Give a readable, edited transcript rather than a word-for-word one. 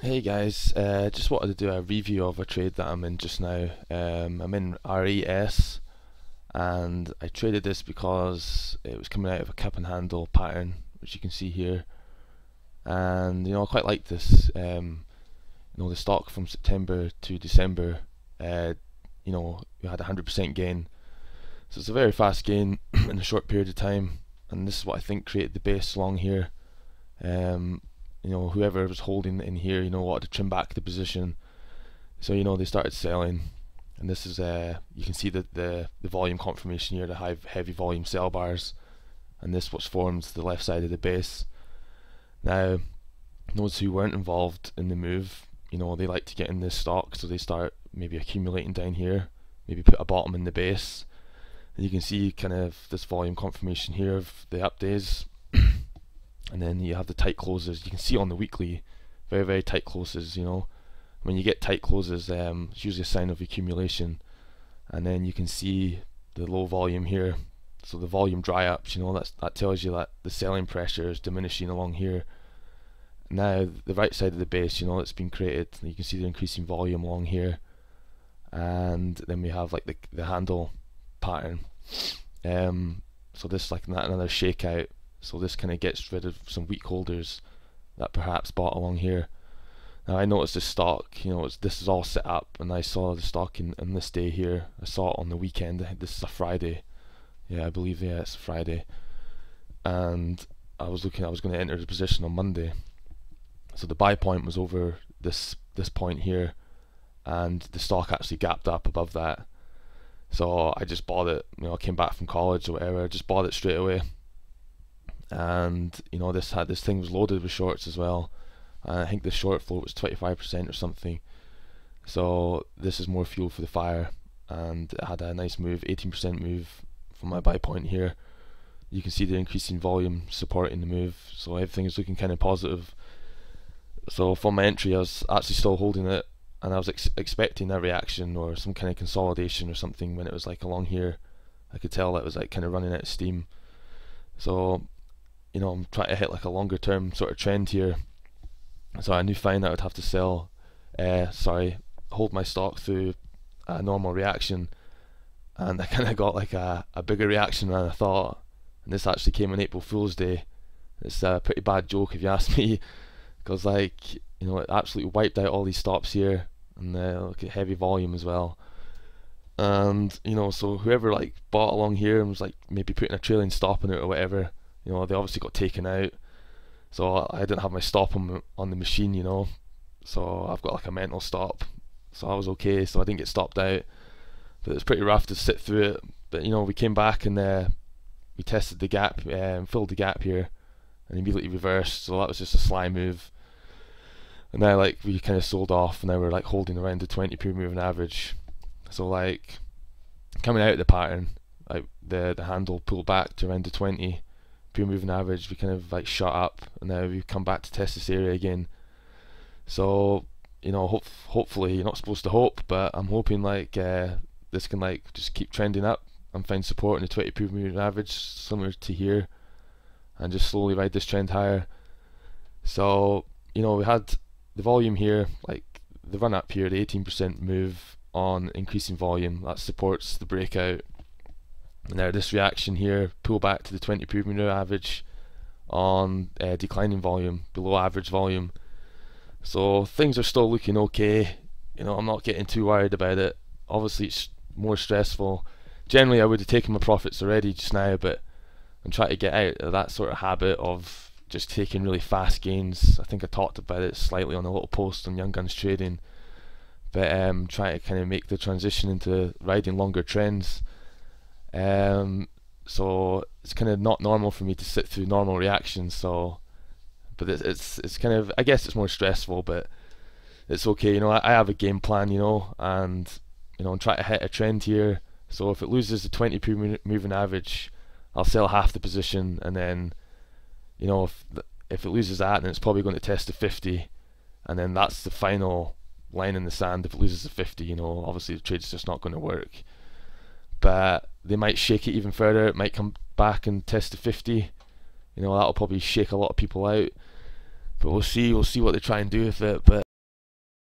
Hey guys, just wanted to do a review of a trade that I'm in just now. I'm in R8S, and I traded this because it was coming out of a cup and handle pattern, which you can see here. And I quite like this. The stock from September to December, we had 100% gain. So it's a very fast gain in a short period of time, and this is what I think created the base along here. Whoever was holding in here, wanted to trim back the position, so they started selling, and this is you can see the volume confirmation here, the heavy volume sell bars, and this what's formed the left side of the base. Now, those who weren't involved in the move, they like to get in this stock, so they start maybe accumulating down here, maybe put a bottom in the base, and you can see kind of this volume confirmation here of the up days. And then you have the tight closes. You can see on the weekly, very, very tight closes. When you get tight closes, it's usually a sign of accumulation. And then you can see the low volume here. So the volume dry ups, that tells you that the selling pressure is diminishing along here. Now the right side of the base, it's been created. You can see the increasing volume along here. And then we have like the handle pattern. So this is like another shakeout. So this kind of gets rid of some weak holders that perhaps bought along here. Now I noticed this stock, this is all set up, and I saw the stock in this day here. I saw it on the weekend. This is a Friday. Yeah, I believe, yeah, it's a Friday. And I was going to enter the position on Monday. So the buy point was over this point here, and the stock actually gapped up above that. So I just bought it. I came back from college or whatever. I just bought it straight away. And this thing was loaded with shorts as well. I think the short float was 25% or something. So this is more fuel for the fire, and it had a nice move, 18% move from my buy point here. You can see the increasing volume supporting the move, so everything is looking kind of positive. So for my entry, I was actually still holding it, and I was expecting a reaction or some kind of consolidation or something when it was like along here. I could tell that it was like kind of running out of steam. So I'm trying to hit like a longer term sort of trend here. So I knew fine that I would have to hold my stock through a normal reaction, and I kind of got like a bigger reaction than I thought. And this actually came on April Fool's Day. It's a pretty bad joke if you ask me, because it absolutely wiped out all these stops here, and look at heavy volume as well. And so whoever like bought along here and was like maybe putting a trailing stop in it or whatever, they obviously got taken out. So I didn't have my stop on the machine, so I've got like a mental stop, so I was okay, so I didn't get stopped out. But it's pretty rough to sit through it. But we came back and we tested the gap, filled the gap here, and immediately reversed. So that was just a sly move. And now we kind of sold off, and now we're like holding around the 20 period moving average. So coming out of the pattern, the handle pulled back to around the 20 period moving average. We kind of shot up, and now we've come back to test this area again. So hopefully, you're not supposed to hope, but I'm hoping this can just keep trending up and find support in the 20 period moving average similar to here, and just slowly ride this trend higher. So we had the volume here, the run up here, the 18% move on increasing volume, that supports the breakout. Now this reaction here, pull back to the 20 period moving average on declining volume, below average volume. So things are still looking okay. I'm not getting too worried about it. Obviously it's more stressful. Generally I would have taken my profits already just now, but I'm trying to get out of that sort of habit of just taking really fast gains. I think I talked about it slightly on a little post on Young Guns Trading, but trying to kind of make the transition into riding longer trends. So it's kind of not normal for me to sit through normal reactions. But it's kind of, I guess it's more stressful, but it's okay. I have a game plan, and I'm trying to hit a trend here. So if it loses the 20 period moving average, I'll sell half the position, and then if it loses that, then it's probably going to test the 50, and then that's the final line in the sand. If it loses the 50, obviously the trade's just not going to work. But they might shake it even further. It might come back and test the 50. That'll probably shake a lot of people out. But we'll see what they try and do with it. But